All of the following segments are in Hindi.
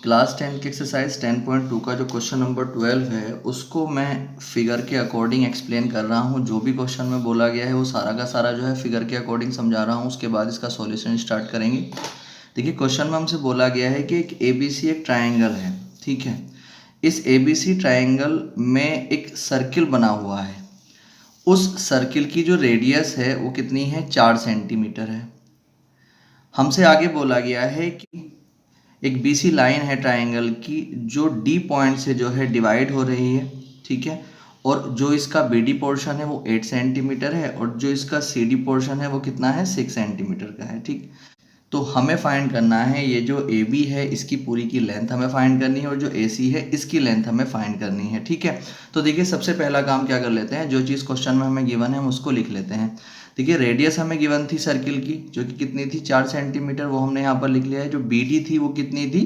क्लास 10 की एक्सरसाइज 10.2 का जो क्वेश्चन नंबर 12 है उसको मैं फिगर के अकॉर्डिंग एक्सप्लेन कर रहा हूँ। जो भी क्वेश्चन में बोला गया है वो सारा का सारा जो है फिगर के अकॉर्डिंग समझा रहा हूँ। उसके बाद इसका सॉल्यूशन स्टार्ट करेंगे। देखिए क्वेश्चन में हमसे बोला गया है कि एक ABC एक ट्राइंगल है, ठीक है। इस ABC ट्राइंगल में एक सर्किल बना हुआ है। उस सर्किल की जो रेडियस है वो कितनी है, 4 सेंटीमीटर है। हमसे आगे बोला गया है कि एक BC लाइन है ट्राइंगल की जो D पॉइंट से जो है डिवाइड हो रही है, ठीक है। और जो इसका BD पोर्शन है वो 8 सेंटीमीटर है और जो इसका CD पोर्शन है वो कितना है, 6 सेंटीमीटर का है, ठीक। तो हमें फाइंड करना है ये जो AB है इसकी पूरी की लेंथ हमें फाइंड करनी है और जो AC है इसकी लेंथ हमें फाइंड करनी है, ठीक है। तो देखिए सबसे पहला काम क्या कर लेते हैं, जो चीज़ क्वेश्चन में हमें गिवन है हम उसको लिख लेते हैं। देखिए रेडियस हमें गिवन थी सर्किल की जो कि कितनी थी, 4 सेंटीमीटर, वो हमने यहाँ पर लिख लिया है। जो BD थी वो कितनी थी,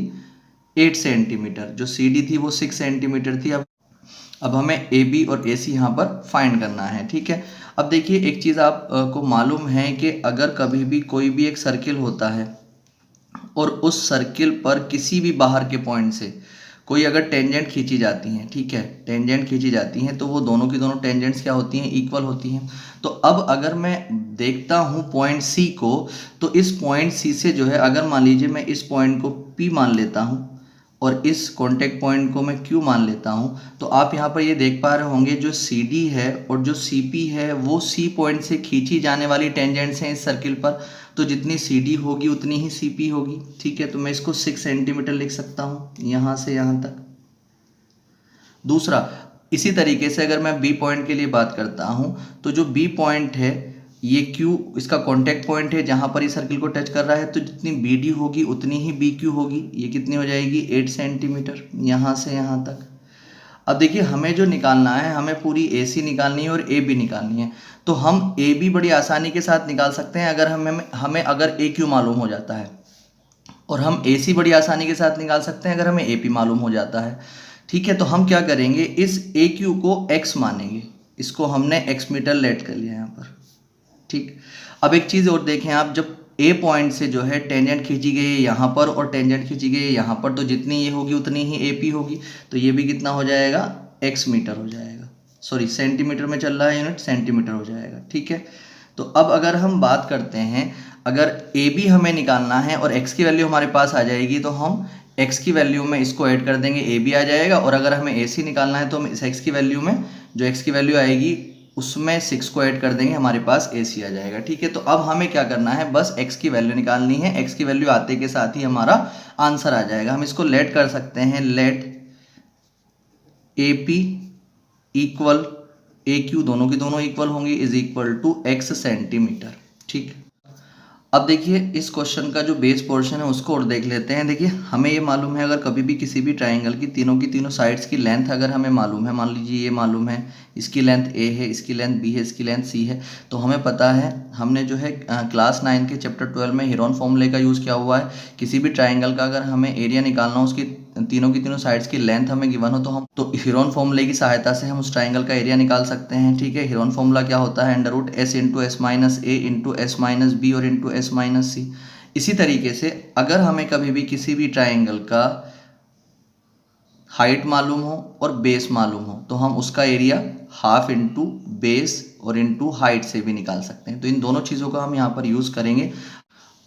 8 सेंटीमीटर। जो CD थी वो 6 सेंटीमीटर थी। अब हमें AB और AC यहाँ पर फाइंड करना है, ठीक है। अब देखिए एक चीज़ आप को मालूम है कि अगर कभी भी कोई भी एक सर्किल होता है और उस सर्किल पर किसी भी बाहर के पॉइंट से कोई अगर टेंजेंट खींची जाती हैं, ठीक है, टेंजेंट खींची जाती हैं तो वो दोनों की दोनों टेंजेंट्स क्या होती हैं, इक्वल होती हैं। तो अब अगर मैं देखता हूँ पॉइंट C को, तो इस पॉइंट C से जो है अगर मान लीजिए मैं इस पॉइंट को P मान लेता हूँ और इस कॉन्टेक्ट पॉइंट को मैं Q मान लेता हूँ, तो आप यहाँ पर ये देख पा रहे होंगे जो CD है और जो CP है वो C पॉइंट से खींची जाने वाली टेंजेंट्स हैं इस सर्किल पर। तो जितनी CD होगी उतनी ही CP होगी, ठीक है। तो मैं इसको 6 सेंटीमीटर लिख सकता हूँ यहाँ से यहाँ तक। दूसरा, इसी तरीके से अगर मैं B पॉइंट के लिए बात करता हूँ तो जो B पॉइंट है ये Q इसका कॉन्टैक्ट पॉइंट है जहाँ पर इस सर्किल को टच कर रहा है। तो जितनी BD होगी उतनी ही BQ होगी। ये कितनी हो जाएगी, 8 सेंटीमीटर यहाँ से यहाँ तक। अब देखिए हमें जो निकालना है, हमें पूरी AC निकालनी है और AB निकालनी है। तो हम AB बड़ी आसानी के साथ निकाल सकते हैं अगर हमें अगर AQ मालूम हो जाता है, और हम AC बड़ी आसानी के साथ निकाल सकते हैं अगर हमें AP मालूम हो जाता है, ठीक है। तो हम क्या करेंगे, इस AQ को X मानेंगे। इसको हमने X मीटर लेट कर लिया यहाँ पर, ठीक। अब एक चीज़ और देखें आप, जब A पॉइंट से जो है टेंजेंट खींची गई है यहाँ पर और टेंजेंट खींची गई है यहाँ पर, तो जितनी ये होगी उतनी ही AP होगी। तो ये भी कितना हो जाएगा, X मीटर हो जाएगा। सॉरी, सेंटीमीटर में चल रहा है यूनिट, सेंटीमीटर हो जाएगा, ठीक है। तो अब अगर हम बात करते हैं, अगर AB हमें निकालना है और X की वैल्यू हमारे पास आ जाएगी तो हम X की वैल्यू में इसको ऐड कर देंगे, AB आ जाएगा। और अगर हमें AC निकालना है तो हम इस X की वैल्यू में जो X की वैल्यू आएगी उसमें 6 को ऐड कर देंगे, हमारे पास AC आ जाएगा, ठीक है। तो अब हमें क्या करना है, बस X की वैल्यू निकालनी है। X की वैल्यू आते के साथ ही हमारा आंसर आ जाएगा। हम इसको लेट कर सकते हैं, लेट AP इक्वल AQ, दोनों की दोनों इक्वल होंगी, is equal to X centimetre, ठीक। अब देखिए इस क्वेश्चन का जो बेस पोर्शन है उसको और देख लेते हैं। देखिए हमें ये मालूम है, अगर कभी भी किसी भी ट्राइंगल की तीनों साइड्स की लेंथ अगर हमें मालूम है, मान लीजिए ये मालूम है, इसकी लेंथ A है, इसकी लेंथ B है, इसकी लेंथ C है, तो हमें पता है, हमने जो है क्लास 9 के चैप्टर 12 में हेरोन फॉर्मूले का यूज़ किया हुआ है। किसी भी ट्राइंगल का अगर हमें एरिया निकालना हो, उसकी तीनों की तीनों साइड्स की लेंथ हमें गिवन हो, तो हम तो हेरोन फॉर्मूले की सहायता से हम उस ट्राइंगल का एरिया निकाल सकते हैं, ठीक है। हेरोन फॉर्मूला क्या होता है, under root S into S minus A into S minus B और इंटू S माइनस C। इसी तरीके से अगर हमें कभी भी किसी भी ट्राइंगल का हाइट मालूम हो और बेस मालूम हो, तो हम उसका एरिया हाफ इंटू बेस और इंटू हाइट से भी निकाल सकते हैं। तो इन दोनों चीज़ों का हम यहाँ पर यूज़ करेंगे।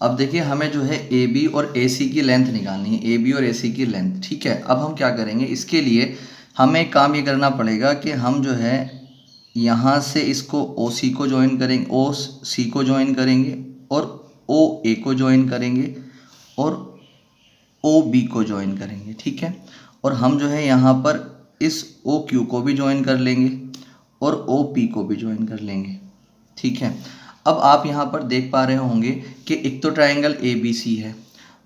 अब देखिए हमें जो है AB और AC की लेंथ निकालनी है, AB और AC की लेंथ, ठीक है। अब हम क्या करेंगे, इसके लिए हमें एक काम ये करना पड़ेगा कि हम जो है यहाँ से इसको OC को ज्वाइन करेंगे, OC को ज्वाइन करेंगे और OA को ज्वाइन करेंगे और OB को ज्वाइन करेंगे, ठीक है। और हम जो है यहाँ पर इस OQ को भी ज्वाइन कर लेंगे और OP को भी ज्वाइन कर लेंगे, ठीक है। अब आप यहाँ पर देख पा रहे होंगे कि एक तो ट्राइंगल ABC है,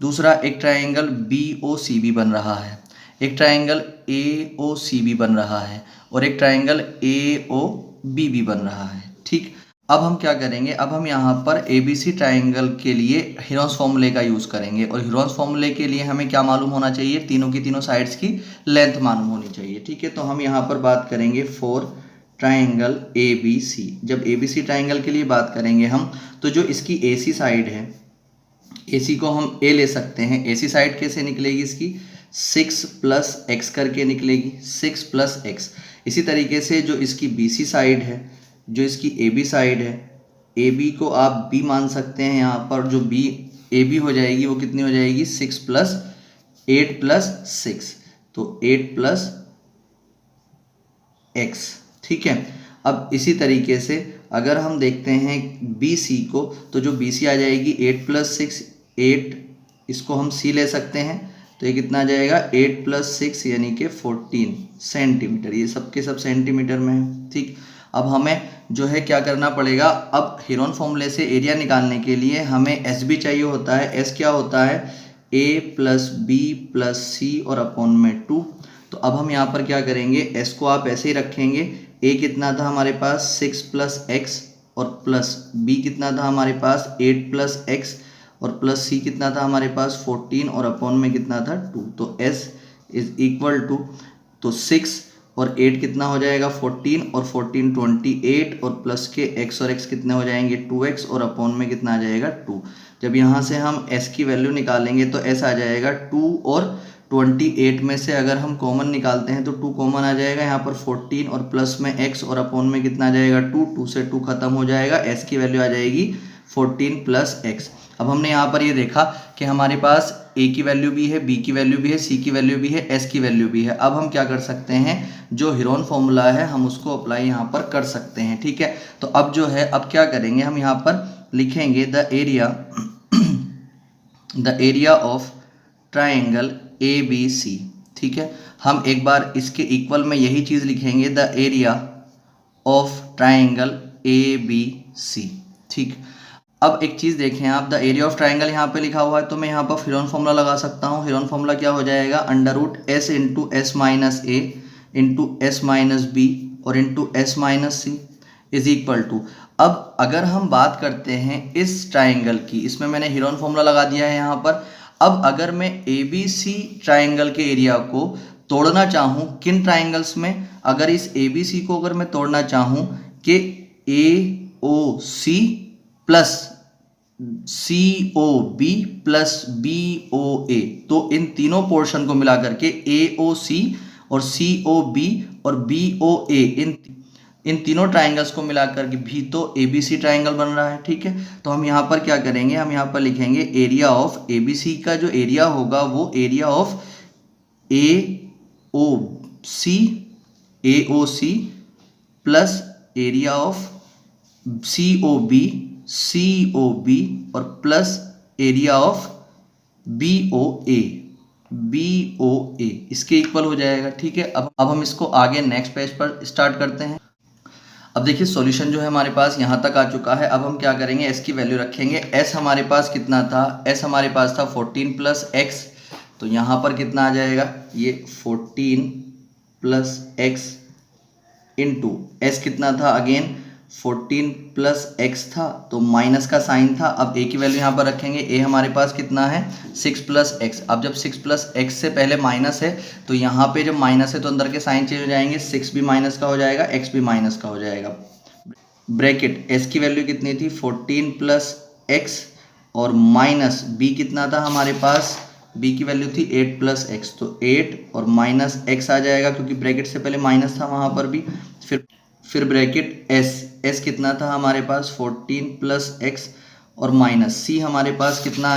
दूसरा एक ट्राइंगल BOCB बन रहा है, एक ट्राइंगल AOCB बन रहा है और एक ट्राइंगल AOBB बन रहा है, ठीक। अब हम क्या करेंगे, अब हम यहाँ पर ABC ट्राइंगल के लिए हेरोन्स फॉर्मूले का यूज़ करेंगे। और हेरोन्स फॉर्मूले के लिए हमें क्या मालूम होना चाहिए, तीनों की तीनों साइड्स की लेंथ मालूम होनी चाहिए, ठीक है। तो हम यहाँ पर बात करेंगे फॉर ट्राइंगल ABC। जब ABC ट्राइंगल के लिए बात करेंगे हम, तो जो इसकी AC साइड है, AC को हम A ले सकते हैं। AC साइड कैसे निकलेगी इसकी, 6 प्लस एक्स करके निकलेगी, 6 प्लस एक्स। इसी तरीके से जो इसकी BC साइड है, जो इसकी AB साइड है, AB को आप B मान सकते हैं। यहाँ पर जो AB हो जाएगी वो कितनी हो जाएगी, 6 प्लस 8 प्लस 6, तो 8 प्लस एक्स। ठीक है, अब इसी तरीके से अगर हम देखते हैं BC को, तो जो BC आ जाएगी 8 प्लस 6, 8 इसको हम C ले सकते हैं, तो ये कितना आ जाएगा 8 प्लस 6 यानी कि 14 सेंटीमीटर। ये सब के सब सेंटीमीटर में है। ठीक, अब हमें जो है क्या करना पड़ेगा, अब हेरोन फॉर्मूले से एरिया निकालने के लिए हमें SB चाहिए होता है। S क्या होता है, A plus B plus C और अपॉन में 2। तो अब हम यहाँ पर क्या करेंगे, S को आप ऐसे ही रखेंगे। A कितना था हमारे पास 6 प्लस एक्स, और प्लस B कितना था हमारे पास 8 प्लस एक्स, और प्लस C कितना था हमारे पास 14, और अपॉन में कितना था 2। तो S इज इक्वल टू, तो 6 और 8 कितना हो जाएगा 14, और 14 28, और प्लस के x और x कितने हो जाएंगे 2x, और अपॉन में कितना आ जाएगा 2। जब यहाँ से हम s की वैल्यू निकालेंगे तो s आ जाएगा 2, और 28 में से अगर हम कॉमन निकालते हैं तो 2 कॉमन आ जाएगा। यहाँ पर 14 और प्लस में x और अपॉन में कितना आ जाएगा 2, 2 से 2 खत्म हो जाएगा, s की वैल्यू आ जाएगी 14 प्लस x। अब हमने यहाँ पर ये देखा कि हमारे पास a की वैल्यू भी है, b की वैल्यू भी है, c की वैल्यू भी है, s की वैल्यू भी है। अब हम क्या कर सकते हैं, जो हेरोन फॉर्मूला है हम उसको अप्लाई यहाँ पर कर सकते हैं। ठीक है, तो अब जो है, अब क्या करेंगे, हम यहाँ पर लिखेंगे the area of triangle ABC। ठीक है, हम एक बार इसके इक्वल में यही चीज़ लिखेंगे, the area of triangle ABC। ठीक, अब एक चीज़ देखें आप, द एरिया ऑफ ट्राइंगल यहाँ पे लिखा हुआ है, तो मैं यहाँ पर हेरोन फॉर्मूला लगा सकता हूँ। हेरोन फॉर्मूला क्या हो जाएगा, under root S into S minus A into S minus B और into S minus C is equal to. अब अगर हम बात करते हैं इस ट्राइंगल की, इसमें मैंने हेरोन फॉर्मूला लगा दिया है यहाँ पर। अब अगर मैं ABC ट्राइंगल के एरिया को तोड़ना चाहूँ किन ट्राइंगल्स में, अगर इस ABC को अगर मैं तोड़ना चाहूँ कि AOC plus COB plus BOA, तो इन तीनों पोर्शन को मिला करके AOC और COB और BOA, इन तीनों ट्राइंगल्स को मिलाकर के भी तो ABC ट्राइंगल बन रहा है। ठीक है, तो हम यहाँ पर क्या करेंगे, हम यहाँ पर लिखेंगे एरिया ऑफ ABC का जो एरिया होगा वो area of AOC plus area of COB और प्लस एरिया ऑफ BOA, इसके इक्वल हो जाएगा। ठीक है, अब हम इसको आगे नेक्स्ट पेज पर स्टार्ट करते हैं। अब देखिए सॉल्यूशन जो है हमारे पास यहाँ तक आ चुका है। अब हम क्या करेंगे, s की वैल्यू रखेंगे। s हमारे पास कितना था, s हमारे पास था 14 प्लस एक्स, तो यहाँ पर कितना आ जाएगा, ये 14 प्लस एक्स इंटू s कितना था, अगेन 14 प्लस एक्स था, तो माइनस का साइन था। अब a की वैल्यू यहाँ पर रखेंगे, a हमारे पास कितना है 6 प्लस एक्स। अब जब 6 प्लस एक्स से पहले माइनस है तो यहाँ पे जब माइनस है तो अंदर के साइन चेंज हो जाएंगे, 6 भी माइनस का हो जाएगा, x भी माइनस का हो जाएगा। ब्रैकेट s की वैल्यू कितनी थी 14 प्लस एक्स और माइनस b कितना था हमारे पास, b की वैल्यू थी 8 प्लस एक्स, तो 8 और माइनस x आ जाएगा क्योंकि ब्रैकेट से पहले माइनस था वहाँ पर भी। फिर ब्रैकेट s कितना था हमारे पास 14 प्लस एक्स और माइनस c हमारे पास कितना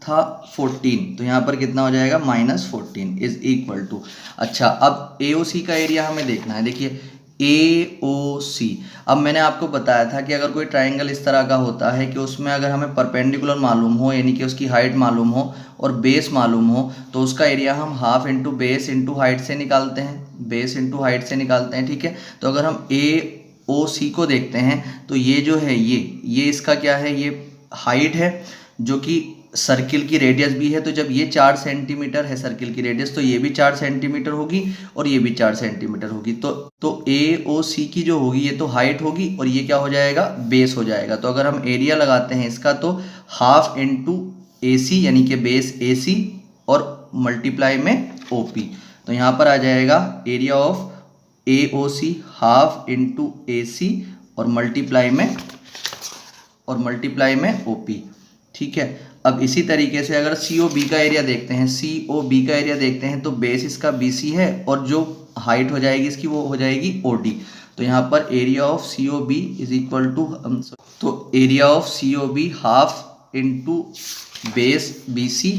था 14, तो यहाँ पर कितना हो जाएगा -14 इज इक्वल टू। अच्छा, अब AOC का एरिया हमें देखना है। देखिए AOC, अब मैंने आपको बताया था कि अगर कोई ट्राइंगल इस तरह का होता है कि उसमें अगर हमें परपेंडिकुलर मालूम हो, यानी कि उसकी हाइट मालूम हो और बेस मालूम हो, तो उसका एरिया हम half into base into height से निकालते हैं, बेस इंटू हाइट से निकालते हैं। ठीक है, तो अगर हम AOC को देखते हैं तो ये जो है ये इसका क्या है, ये हाइट है जो कि सर्किल की रेडियस भी है। तो जब ये 4 सेंटीमीटर है सर्किल की रेडियस, तो ये भी 4 सेंटीमीटर होगी और ये भी 4 सेंटीमीटर होगी। तो AOC की जो होगी ये तो हाइट होगी और ये क्या हो जाएगा, बेस हो जाएगा। तो अगर हम एरिया लगाते हैं इसका तो हाफ इंटू AC यानी कि बेस AC और मल्टीप्लाई में OP, तो यहाँ पर आ जाएगा area of AOC half into AC और मल्टीप्लाई में OP। ठीक है, अब इसी तरीके से अगर सी ओ बी का एरिया देखते हैं, सी ओ बी का एरिया देखते हैं तो बेस इसका बी सी है और जो हाइट हो जाएगी इसकी वो हो जाएगी ओ डी। तो यहाँ पर area of C O B is equal to, तो area of C O B half into base B C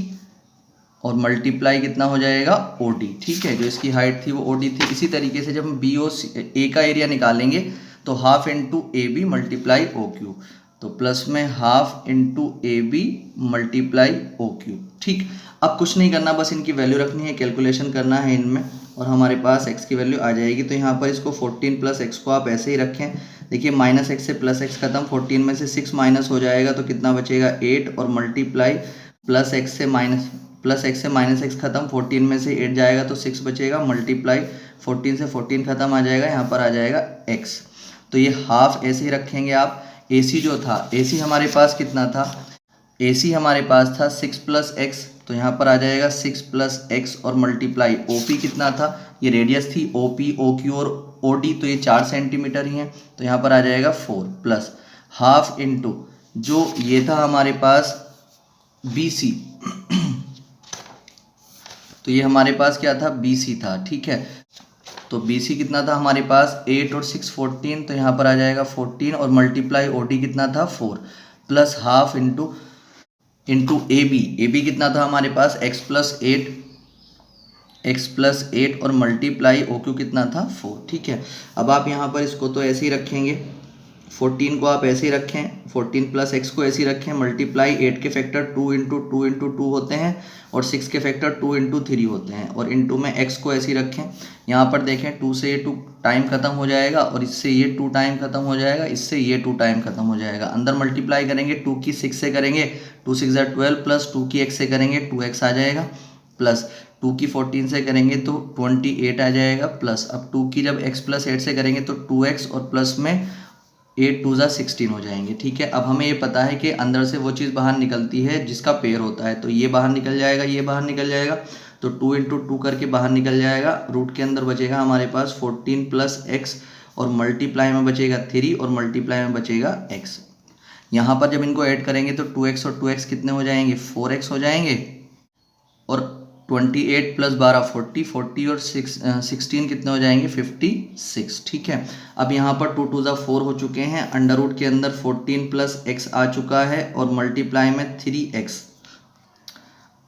और मल्टीप्लाई कितना हो जाएगा ओ डी। ठीक है, जो इसकी हाइट थी वो ओ डी थी। इसी तरीके से जब हम बी ओ ए का एरिया निकालेंगे तो half into A B multiply O Q, तो प्लस में half into A B multiply O Q. ठीक, अब कुछ नहीं करना, बस इनकी वैल्यू रखनी है, कैलकुलेशन करना है इनमें और हमारे पास x की वैल्यू आ जाएगी। तो यहाँ पर इसको 14 प्लस एक्स को आप ऐसे ही रखें। देखिए माइनस एक्स से प्लस एक्स खत्म, 14 में से 6 माइनस हो जाएगा तो कितना बचेगा 8 और मल्टीप्लाई प्लस एक्स से माइनस एक्स खत्म, 14 में से 8 जाएगा तो 6 बचेगा, मल्टीप्लाई 14 से 14 खत्म आ जाएगा, यहाँ पर आ जाएगा x। तो ये हाफ ऐसे ही रखेंगे आप। AC जो था, AC हमारे पास कितना था, AC हमारे पास था 6 प्लस एक्स, तो यहाँ पर आ जाएगा 6 प्लस एक्स और मल्टीप्लाई OP कितना था, ये रेडियस थी OP, OQ और OD, तो ये 4 सेंटीमीटर ही है, तो यहाँ पर आ जाएगा 4 प्लस हाफ इंटू जो ये था हमारे पास BC, तो ये हमारे पास क्या था BC था। ठीक है, तो BC कितना था हमारे पास 8 और 6 14, तो यहाँ पर आ जाएगा 14 और मल्टीप्लाई OD कितना था 4 प्लस हाफ इंटू AB कितना था हमारे पास x प्लस 8 और मल्टीप्लाई OQ कितना था 4। ठीक है, अब आप यहाँ पर इसको तो ऐसे ही रखेंगे, 14 को आप ऐसे ही रखें, 14 प्लस एक्स को ऐसे ही रखें, मल्टीप्लाई 8 के फैक्टर 2 इंटू 2 होते हैं और 6 के फैक्टर 2 इंटू 3 होते हैं और इंटू में x को ऐसे ही रखें। यहाँ पर देखें 2 से ये 2 टाइम खत्म हो जाएगा और इससे ये 2 टाइम खत्म हो जाएगा, इससे ये 2 टाइम खत्म हो जाएगा। अंदर मल्टीप्लाई करेंगे 2 की 6 से करेंगे 2 6 12 प्लस 2 की x से करेंगे 2x आ जाएगा, प्लस 2 की 14 से करेंगे तो 28 आ जाएगा, प्लस अब 2 की जब x प्लस 8 से करेंगे तो 2x और प्लस में 8 2 16 हो जाएंगे। ठीक है, अब हमें ये पता है कि अंदर से वो चीज़ बाहर निकलती है जिसका पेयर होता है, तो ये बाहर निकल जाएगा, ये बाहर निकल जाएगा, तो 2 इंटू 2 करके बाहर निकल जाएगा। रूट के अंदर बचेगा हमारे पास 14 प्लस एक्स और मल्टीप्लाई में बचेगा 3 और मल्टीप्लाई में बचेगा x। यहाँ पर जब इनको ऐड करेंगे तो 2x और 2x कितने हो जाएंगे 4x हो जाएंगे और 28 प्लस 12 40 और 16 कितने हो जाएंगे 56। ठीक है, अब यहाँ पर 2 2 4 हो चुके हैं, अंडर रूट के अंदर 14 प्लस एक्स आ चुका है और मल्टीप्लाई में 3x।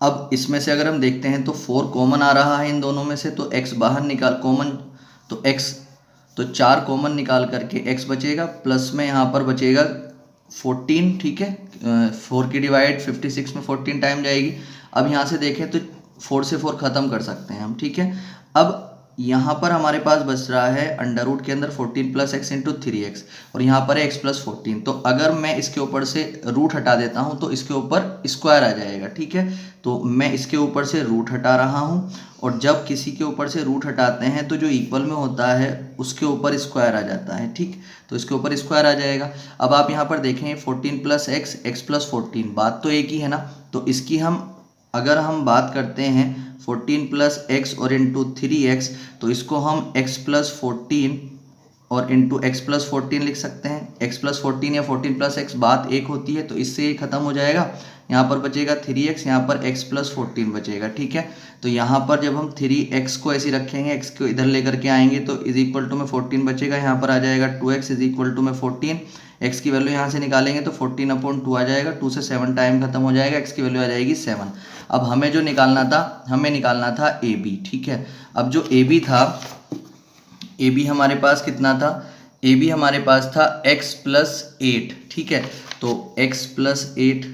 अब इसमें से अगर हम देखते हैं तो 4 कॉमन आ रहा है इन दोनों में से, तो x बाहर निकाल कॉमन, तो x तो 4 कॉमन निकाल करके x बचेगा, प्लस में यहाँ पर बचेगा 14। ठीक है, 4 की डिवाइड 56 में 14 टाइम जाएगी। अब यहाँ से देखें तो 4 से 4 ख़त्म कर सकते हैं हम। ठीक है, अब यहाँ पर हमारे पास बच रहा है अंडर रूट के अंदर 14 प्लस एक्स इंटू 3x और यहाँ पर है x प्लस 14। तो अगर मैं इसके ऊपर से रूट हटा देता हूँ तो इसके ऊपर स्क्वायर आ जाएगा। ठीक है, तो मैं इसके ऊपर से रूट हटा रहा हूँ और जब किसी के ऊपर से रूट हटाते हैं तो जो इक्वल में होता है उसके ऊपर स्क्वायर आ जाता है। ठीक, तो इसके ऊपर स्क्वायर आ जाएगा। अब आप यहाँ पर देखें 14 प्लस एक्स प्लस 14, बात तो एक ही है ना, तो इसकी अगर हम बात करते हैं 14 प्लस एक्स और इंटू 3x, तो इसको हम x प्लस 14 और इंटू एक्स प्लस 14 लिख सकते हैं। x प्लस 14 या 14 प्लस एक्स बात एक होती है, तो इससे ये खत्म हो जाएगा। यहाँ पर बचेगा 3x, यहाँ पर x प्लस 14 बचेगा। ठीक है, तो यहाँ पर जब हम 3x को ऐसे रखेंगे, x को इधर लेकर के आएंगे तो इज इक्वल टू में 14 बचेगा, यहाँ पर आ जाएगा 2x इज इक्वल टू में 14। x की वैल्यू यहाँ से निकालेंगे तो 14/2 आ जाएगा, 2 से 7 टाइम खत्म हो जाएगा, x की वैल्यू आ जाएगी 7। अब हमें जो निकालना था, हमें निकालना था AB। ठीक है, अब जो AB था, AB हमारे पास कितना था, AB हमारे पास था x प्लस 8। ठीक है, तो x प्लस 8,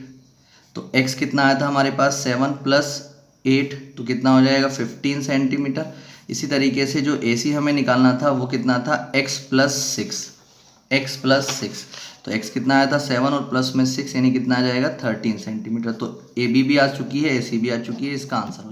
तो x कितना आया था हमारे पास 7 प्लस 8, तो कितना हो जाएगा 15 सेंटीमीटर। इसी तरीके से जो AC हमें निकालना था वो कितना था x प्लस 6, तो x कितना आया था 7 और प्लस में 6 यानी कितना आ जाएगा 13 सेंटीमीटर। तो AB भी आ चुकी है, AC भी आ चुकी है, इसका आंसर